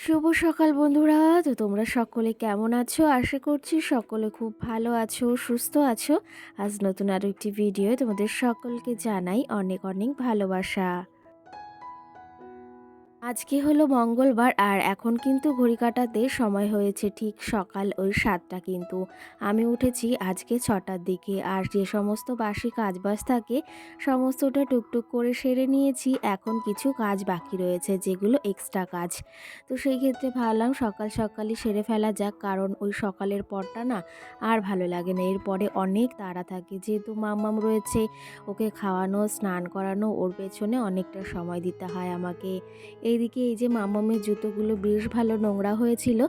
শুভ সকাল বন্ধুরা। তো তোমরা সকলে কেমন আছো? আশা করছি সকলে খুব ভালো আছো, সুস্থ আছো। আজ নতুন আরো একটি ভিডিও তোমাদের সকলকে জানাই অনেক অনেক ভালোবাসা। আজকে হলো মঙ্গলবার আর এখন কিন্তু ঘড়ি কাঁটাতে সময় হয়েছে ঠিক সকাল ওই 7টা। কিন্তু আমি উঠেছি আজকে 6টার দিকে। আর যে সমস্ত বাসি কাজবাজ থাকে সমস্তটা টুকটুক করে সেরে নিয়েছি। এখন কিছু কাজ বাকি রয়েছে যেগুলো এক্সট্রা কাজ। তো সেই ক্ষেত্রে ভাবলাম সকাল সকালই সেরে ফেলা যাক, কারণ ওই সকালের পরটা না আর ভালো লাগে না। এরপরে অনেক তাড়া থাকে, যেহেতু মাম্মাম রয়েছে, ওকে খাওয়ানো স্নান করানো ওর পেছনে অনেকটা সময় দিতে হয় আমাকে। এইদিকে এই যে মামামের জুতোগুলো বেশ ভালো নোংরা হয়েছিল,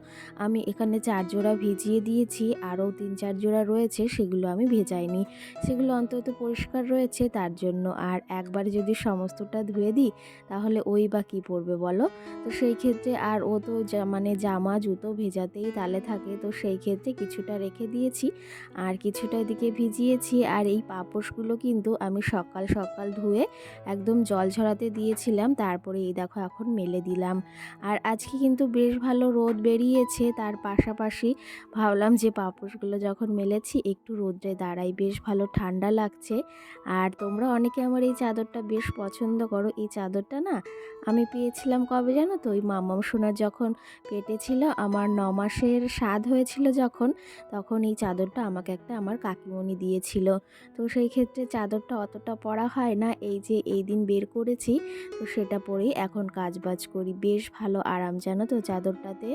আমি এখানে 4 জোড়া ভিজিয়ে দিয়েছি। আরও 3-4 জোড়া রয়েছে, সেগুলো আমি ভেজাইনি। সেগুলো অন্তত পরিষ্কার রয়েছে তার জন্য। আর একবারে যদি সমস্তটা ধুয়ে দিই তাহলে ওই বা কী পরবে বলো। তো সেই ক্ষেত্রে আর ও তো মানে জামা জুতো ভেজাতেই তালে থাকে, তো সেই ক্ষেত্রে কিছুটা রেখে দিয়েছি আর কিছুটা এদিকে ভিজিয়েছি। আর এই পাপোশগুলো কিন্তু আমি সকাল সকাল ধুয়ে একদম জল ঝরাতে দিয়েছিলাম, তারপরে এই দেখো এখন মেলে দিলাম। আর আজকে কিন্তু বেশ ভালো রোদ বেরিয়েছে, তার পাশাপাশি ভাবলাম যে পাপোশগুলো যখন মেলেছি একটু রোদ্রে দাঁড়াই, বেশ ভালো ঠান্ডা লাগছে। আর তোমরা অনেকে আমার এই চাদরটা বেশ পছন্দ করো। এই চাদরটা না আমি পেয়েছিলাম কবে জানো তো, ওই মাম্মাম সোনার যখন পেটে ছিল, আমার 9 মাসের স্বাদ হয়েছিল যখন, তখন এই চাদরটা আমাকে একটা আমার কাকিমণি দিয়েছিল। তো সেই ক্ষেত্রে চাদরটা অতটা পরা হয় না, এই যে এই দিন বের করেছি, তো সেটা পরেই এখন কাজবাজ করি। বেশ ভালো আরাম জানো তো চাদরটাতে।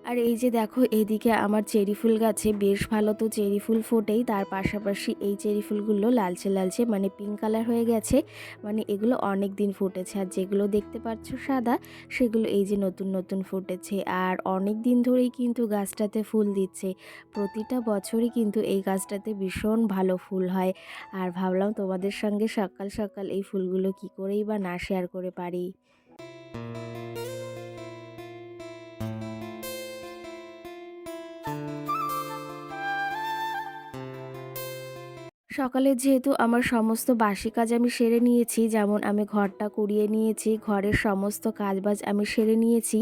আর এই যে দেখো এইদিকে আমার চেরি ফুল গাছে বেশ ভালো তো চেরি ফুল ফোটেই, তার পাশাপাশি এই চেরি ফুলগুলো লালচে লালচে মানে পিঙ্ক কালার হয়ে গেছে, মানে এগুলো অনেক দিন ফুটেছে। আর যেগুলো দেখতে পাচ্ছ সাদা, সেগুলো এই যে নতুন নতুন ফুটেছে। আর অনেক দিন ধরেই কিন্তু গাছটাতে ফুল দিচ্ছে, প্রতিটা বছরই কিন্তু এই গাছটাতে ভীষণ ভালো ফুল হয়। আর ভাবলাম তোমাদের সঙ্গে সকাল সকাল এই ফুলগুলো কি করেই বা না শেয়ার করে পারি। সকালে যেহেতু আমার সমস্ত বাসি কাজ আমি সেরে নিয়েছি, যেমন আমি ঘরটা কুড়িয়ে নিয়েছি, ঘরের সমস্ত কাজবাজ আমি সেরে নিয়েছি,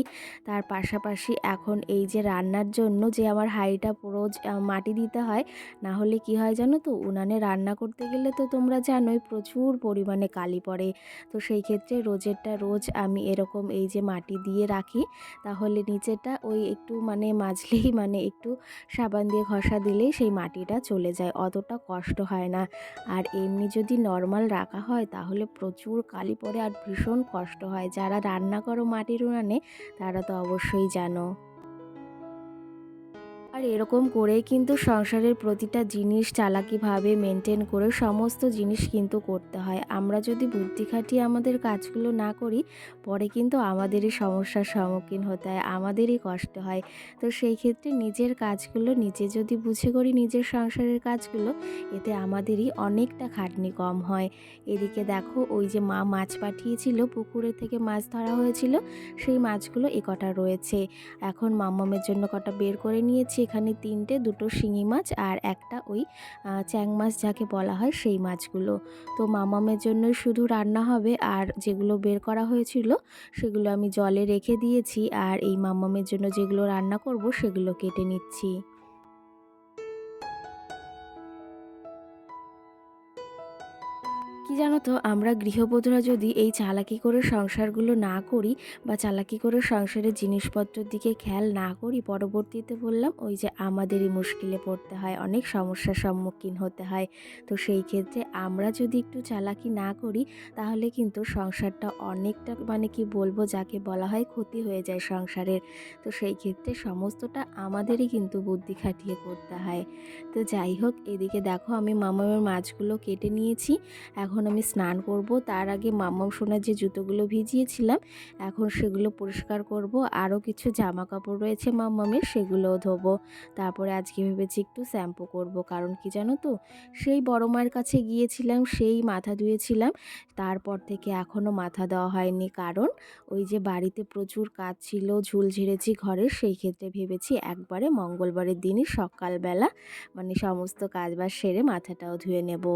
তার পাশাপাশি এখন এই যে রান্নার জন্য যে আমার হাঁড়িটা রোজ মাটি দিতে হয়, না হলে কি হয় জানো তো, উনানে রান্না করতে গেলে তো তোমরা জানোই প্রচুর পরিমাণে কালি পড়ে। তো সেই ক্ষেত্রে রোজেরটা রোজ আমি এরকম এই যে মাটি দিয়ে রাখি, তাহলে নিচেটা ওই একটু মানে মাজলেই মানে একটু সাবান দিয়ে ঘষা দিলেই সেই মাটিটা চলে যায়, অতটা কষ্ট হয় না। আর এমনি যদি নর্মাল রাখা হয় তাহলে প্রচুর কালি পড়ে আর ভীষণ কষ্ট হয়। যারা রান্না করো মাটির উনানে তারা তো অবশ্যই জানো। আর এরকম করেই কিন্তু সংসারের প্রতিটা জিনিস চালাকিভাবে মেনটেন করে সমস্ত জিনিস কিন্তু করতে হয়। আমরা যদি বুদ্ধি খাটিয়ে আমাদের কাজগুলো না করি, পরে কিন্তু আমাদেরই সমস্যার সম্মুখীন হতে হয়, আমাদেরই কষ্ট হয়। তো সেই ক্ষেত্রে নিজের কাজগুলো নিজে যদি বুঝে করি, নিজের সংসারের কাজগুলো, এতে আমাদেরই অনেকটা খাটনি কম হয়। এদিকে দেখো ওই যে মা মাছ পাঠিয়েছিল, পুকুরে থেকে মাছ ধরা হয়েছিল, সেই মাছগুলো এ কটা রয়েছে। এখন মাম্মামের জন্য কটা বের করে নিয়েছি, এখানে 3টে, 2টো শিঙি মাছ আর একটা ওই চ্যাং মাছ যাকে বলা হয় সেই মাছগুলো। তো মাম্মামের জন্য শুধু রান্না হবে, আর যেগুলো বের করা হয়েছিল সেগুলো আমি জলে রেখে দিয়েছি। আর এই মাম্মামের জন্য যেগুলো রান্না করব সেগুলো কেটে নিচ্ছি। কি জানো তো, আমরা গৃহবধূরা যদি এই চালাকি করে সংসারগুলো না করি বা চালাকি করে সংসারের জিনিসপত্রের দিকে খেয়াল না করি, পরবর্তীতে বললাম ওই যে আমাদেরই মুশকিলে পড়তে হয়, অনেক সমস্যার সম্মুখীন হতে হয়। তো সেই ক্ষেত্রে আমরা যদি একটু চালাকি না করি তাহলে কিন্তু সংসারটা অনেকটা মানে কি বলবো, যাকে বলা হয় ক্ষতি হয়ে যায় সংসারের। তো সেই ক্ষেত্রে সমস্তটা আমাদেরই কিন্তু বুদ্ধি খাটিয়ে করতে হয়। তো যাই হোক, এদিকে দেখো আমি মামামের মাছগুলো কেটে নিয়েছি। এখন আমি স্নান করব, তার আগে মাম্মাম সোনার যে জুতোগুলো ভিজিয়েছিলাম এখন সেগুলো পরিষ্কার করব। আরও কিছু জামা কাপড় রয়েছে মাম্মামের, সেগুলোও ধোবো। তারপরে আজকে ভেবেছি একটু শ্যাম্পু করব, কারণ কি জানো তো, সেই বড় মায়ের কাছে গিয়েছিলাম, সেই মাথা ধুয়েছিলাম, তারপর থেকে এখনও মাথা দেওয়া হয়নি, কারণ ওই যে বাড়িতে প্রচুর কাজ ছিল, ঝুল ঝেড়েছি ঘরের, সেই ক্ষেত্রে ভেবেছি একবারে মঙ্গলবারের দিনই সকালবেলা মানে সমস্ত কাজবাজ সেরে মাথাটাও ধুয়ে নেব।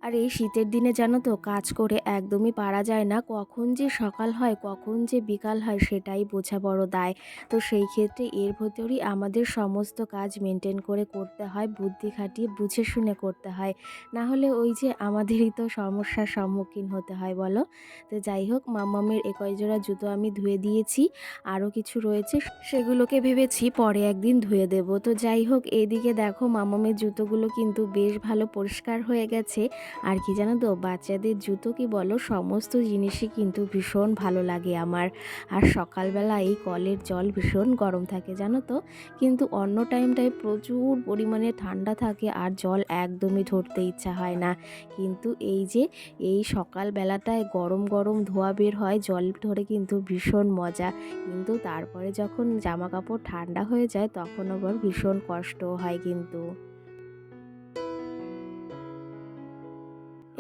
আর এই শীতের দিনে জানো তো কাজ করে একদমই পারা যায় না। কখন যে সকাল হয়, কখন যে বিকাল হয় সেটাই বোঝা বড় দায়। তো সেই ক্ষেত্রে এর ভেতরই আমাদের সমস্ত কাজ মেইনটেইন করে করতে হয়, বুদ্ধি খাটিয়ে বুঝে শুনে করতে হয়। না হলে ওই যে আমাদেরই তো সমস্যার সম্মুখীন হতে হয় বলো? তো যাই হোক, মাম্মামের এ কয় জোড়া জুতো আমি ধুয়ে দিয়েছি। আরও কিছু রয়েছে, সেগুলোকে ভেবেছি পরে একদিন ধুয়ে দেব। তো যাই হোক, এইদিকে দেখো মাম্মামের জুতোগুলো কিন্তু বেশ ভালো পরিষ্কার হয়ে গেছে। আর কি জানো তো, বাচ্চাদের জুতো কি বলো, সমস্ত জিনিসই কিন্তু ভীষণ ভালো লাগে আমার। আর সকালবেলা এই কলের জল ভীষণ গরম থাকে জানো তো, কিন্তু অন্য টাইমটায় প্রচুর পরিমাণে ঠান্ডা থাকে আর জল একদমই ধরতে ইচ্ছা হয় না। কিন্তু এই যে এই সকালবেলাটায় গরম গরম ধোয়া বের হয় জল ধরে, কিন্তু ভীষণ মজা। কিন্তু তারপরে যখন জামা কাপড় ঠান্ডা হয়ে যায় তখন আবার ভীষণ কষ্টও হয় কিন্তু।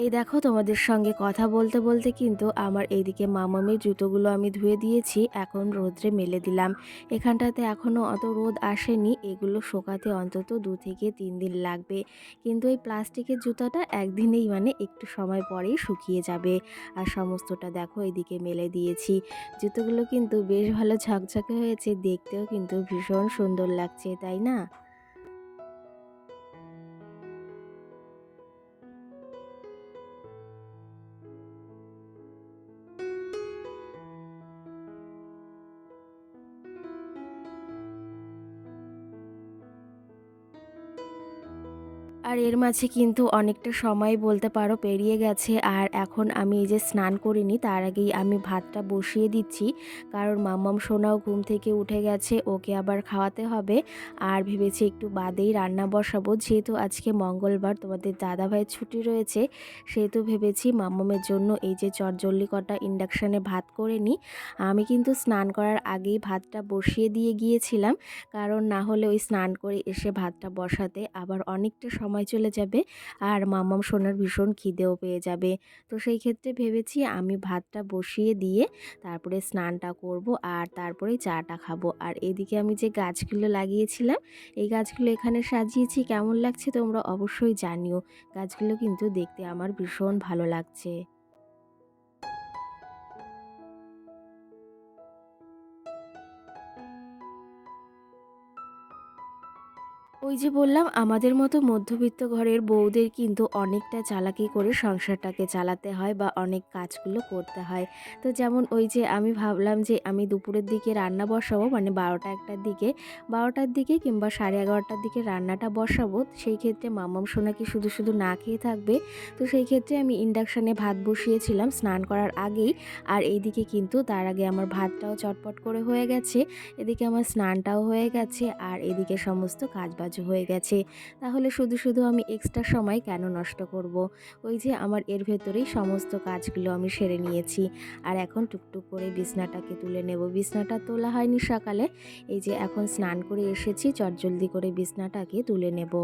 এই দেখো, তোমাদের সঙ্গে কথা বলতে বলতে কিন্তু আমার এইদিকে মামামের জুতোগুলো আমি ধুয়ে দিয়েছি, এখন রোদ্রে মেলে দিলাম। এখানটাতে এখনও অত রোদ আসেনি, এগুলো শোকাতে অন্তত 2 থেকে 3 দিন লাগবে। কিন্তু এই প্লাস্টিকের জুতাটা একদিনেই মানে একটু সময় পরেই শুকিয়ে যাবে। আর সমস্তটা দেখো এইদিকে মেলে দিয়েছি। জুতোগুলো কিন্তু বেশ ভালো ঝকঝকে হয়েছে, দেখতেও কিন্তু ভীষণ সুন্দর লাগছে, তাই না? আর এর মাঝে কিন্তু অনেকটা সময় বলতে পারো পেরিয়ে গেছে। আর এখন আমি এই যে স্নান করিনি, তার আগেই আমি ভাতটা বসিয়ে দিচ্ছি। কারণ মাম্মাম সোনাও ঘুম থেকে উঠে গেছে, ওকে আবার খাওয়াতে হবে। আর ভেবেছি একটু বাদেই রান্না বসাবো, যেহেতু আজকে মঙ্গলবার, তোমাদের দাদাভাইয়ের ছুটি রয়েছে, সেহেতু ভেবেছি মাম্মামের জন্য এই যে চটজলদি কটা ইন্ডাকশানে ভাত করে নিই। আমি কিন্তু স্নান করার আগেই ভাতটা বসিয়ে দিয়ে গিয়েছিলাম, কারণ না হলে ওই স্নান করে এসে ভাতটা বসাতে আবার অনেকটা সময় চলে যাবে আর মাম্মাম সোনার ভীষণ খিদেও পেয়ে যাবে। তো সেই ক্ষেত্রে ভেবেছি আমি ভাতটা বসিয়ে দিয়ে তারপরে স্নানটা করব আর তারপরে চাটা খাবো। আর এদিকে আমি যে গাছগুলো লাগিয়েছিলাম, এই গাছগুলো এখানে সাজিয়েছি, কেমন লাগছে তোমরা অবশ্যই জানিও। গাছগুলো কিন্তু দেখতে আমার ভীষণ ভালো লাগছে। ওই যে বললাম, আমাদের মতো মধ্যবিত্ত ঘরের বউদের কিন্তু অনেকটা চালাকি করে সংসারটাকে চালাতে হয় বা অনেক কাজগুলো করতে হয়। তো যেমন ওই যে আমি ভাবলাম যে আমি দুপুরের দিকে রান্না বসাবো, মানে 12টা 1টার দিকে, 12টার দিকে কিংবা 11:30টার দিকে রান্নাটা বসাবো। সেই ক্ষেত্রে মাম্মাম সোনা কি শুধু শুধু না খেয়ে থাকবে? তো সেই ক্ষেত্রে আমি ইন্ডাকশানে ভাত বসিয়েছিলাম স্নান করার আগেই। আর এইদিকে কিন্তু তার আগে আমার ভাতটাও চটপট করে হয়ে গেছে, এদিকে আমার স্নানটাও হয়ে গেছে, আর এদিকে সমস্ত কাজবাজও হয়ে গেছে। তাহলে শুধু শুধু আমি এক্সট্রা সময় কেন নষ্ট করব? ওই যে আমার এর ভেতরেই সমস্ত কাজগুলো আমি সেরে নিয়েছি। আর এখন টুকটুক করে বিছনাটাকে তুলে নেব। বিছনাটা তোলা হয়নি সকালে, এই যে এখন স্নান করে এসেছি, চটজলদি করে বিছনাটাকে তুলে নেব।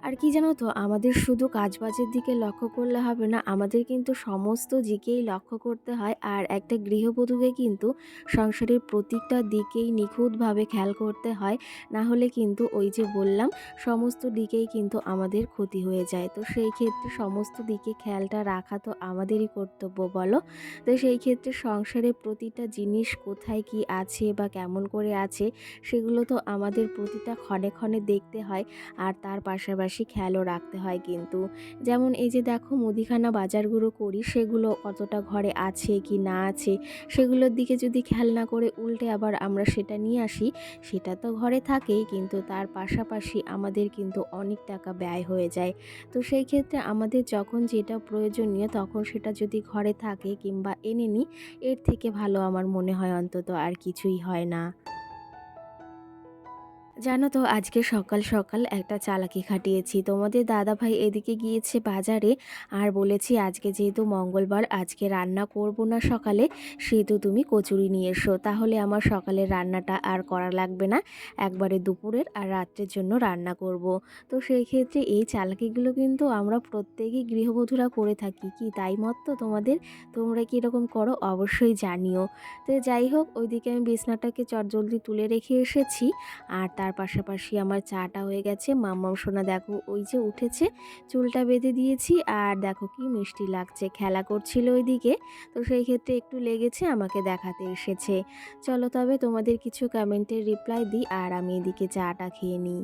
আর কি জানো তো, আমাদের শুধু কাজবাজের দিকে লক্ষ্য করলে হবে না, আমাদের কিন্তু সমস্ত দিকেই লক্ষ্য করতে হয়। আর একটা গৃহবধূকে কিন্তু সংসারের প্রত্যেকটা দিকেই নিখুঁতভাবে খেয়াল করতে হয়। না হলে কিন্তু ওই যে বললাম, সমস্ত দিকেই কিন্তু আমাদের ক্ষতি হয়ে যায়। তো সেই ক্ষেত্রে সমস্ত দিকে খেয়ালটা রাখা তো আমাদেরই কর্তব্য বলো? তো সেই ক্ষেত্রে সংসারের প্রতিটা জিনিস কোথায় কি আছে বা কেমন করে আছে, সেগুলো তো আমাদের প্রতিটা ক্ষণে ক্ষণে দেখতে হয়। আর তার পাশাপাশি খেয়ালও রাখতে হয় কিন্তু। যেমন এই যে দেখো, মুদিখানা বাজারগুলো করি, সেগুলো কতটা ঘরে আছে কি না আছে, সেগুলোর দিকে যদি খেয়াল না করে উল্টে আবার আমরা সেটা নিয়ে আসি, সেটা তো ঘরে থাকেই, কিন্তু তার পাশাপাশি আমাদের কিন্তু অনেক টাকা ব্যয় হয়ে যায়। তো সেই ক্ষেত্রে আমাদের যখন যেটা প্রয়োজনীয় তখন সেটা যদি ঘরে থাকে কিংবা এনে নিই, এর থেকে ভালো আমার মনে হয় অন্তত আর কিছুই হয় না। জানো তো, আজকে সকাল সকাল একটা চালাকি খাটিয়েছি। তোমাদের দাদাভাই এদিকে গিয়েছে বাজারে, আর বলেছি আজকে যেহেতু মঙ্গলবার, আজকে রান্না করব না সকালে, সেহেতু তুমি কচুরি নিয়ে এসো, তাহলে আমার সকালের রান্নাটা আর করা লাগবে না, একবারে দুপুরের আর রাত্রের জন্য রান্না করব। তো সেই ক্ষেত্রে এই চালাকিগুলো কিন্তু আমরা প্রত্যেকেই গৃহবধূরা করে থাকি, কি তাই মত তো তোমাদের? তোমরা কি এরকম করো অবশ্যই জানিও। তো যাই হোক, ওইদিকে আমি বিছনাটাকে চটজলদি তুলে রেখে এসেছি। আর তার তার পাশাপাশি আমার চাটা হয়ে গেছে। মাম্মাম সোনা দেখো ওই যে উঠেছে, চুলটা বেঁধে দিয়েছি আর দেখো কি মিষ্টি লাগছে, খেলা করছিল ওইদিকে। তো সেই ক্ষেত্রে একটু লেগেছে, আমাকে দেখাতে এসেছে। চলো তবে তোমাদের কিছু কমেন্টের রিপ্লাই দিই আর আমি এদিকে চাটা খেয়ে নিই।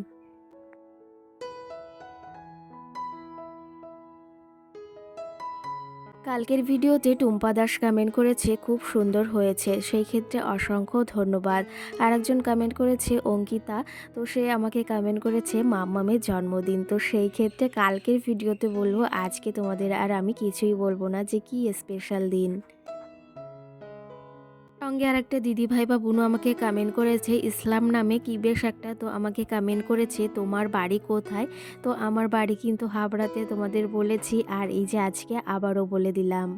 কালকের ভিডিওতে টুম্পা দাস কমেন্ট করেছে খুব সুন্দর হয়েছে, সেই ক্ষেত্রে অসংখ্য ধন্যবাদ। আরেকজন কমেন্ট করেছে অঙ্কিতা, তো সে আমাকে কমেন্ট করেছে মাম্মামের জন্মদিন। তো সেই ক্ষেত্রে কালকের ভিডিওতে বলবো, আজকে তোমাদের আর আমি কিছুই বলবো না যে কি স্পেশাল দিন। সঙ্গে আরেকটা দিদিভাই বা বোনও আমাকে কমেন্ট করেছে ইসলাম নামে কি বেশ একটা, তো আমাকে কমেন্ট করেছে তোমার বাড়ি কোথায়। তো আমার বাড়ি কিন্তু হাবড়াতে, তোমাদের বলেছি, আর এই যে আজকে আবারও বলে দিলাম।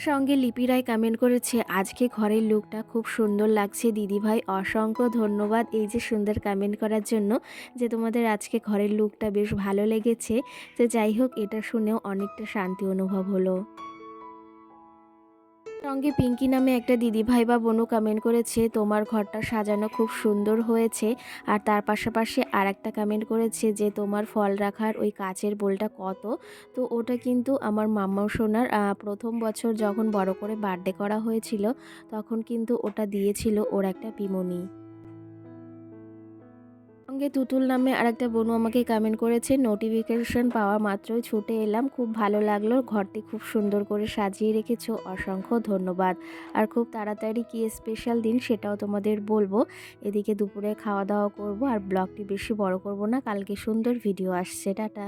সঙ্গে লিপি রায় কমেন্ট করেছে আজকে ঘরের লুকটা খুব সুন্দর লাগছে দিদিভাই, অসংখ্য ধন্যবাদ এই যে সুন্দর কমেন্ট করার জন্য, যে তোমাদের আজকে ঘরের লুকটা বেশ ভালো লেগেছে। তো যাই হোক, এটা শুনেও অনেকটা শান্তি অনুভব হলো। সঙ্গে পিঙ্কি নামে একটা দিদিভাই বা বোনও কমেন্ট করেছে তোমার ঘরটা সাজানো খুব সুন্দর হয়েছে। আর তার পাশাপাশি আর একটা কমেন্ট করেছে যে তোমার ফল রাখার ওই কাচের বোলটা কত। তো ওটা কিন্তু আমার মাম্মা সোনার প্রথম বছর যখন বড় করে বার্থডে করা হয়েছিল, তখন কিন্তু ওটা দিয়েছিল ওর একটা পিমনি। সঙ্গে তুতুল নামে আরেকটা বোনু আমাকে কমেন্ট করেছে নোটিফিকেশন পাওয়া মাত্রই ছুটে এলাম, খুব ভালো লাগলো, ঘরটি খুব সুন্দর করে সাজিয়ে রেখেছো, অসংখ্য ধন্যবাদ। আর খুব তাড়াতাড়ি কি স্পেশাল দিন সেটাও তোমাদের বলবো। এদিকে দুপুরে খাওয়া দাওয়া করব আর ব্লগটি বেশি বড় করব না, কালকে সুন্দর ভিডিও আসছে। টাটা।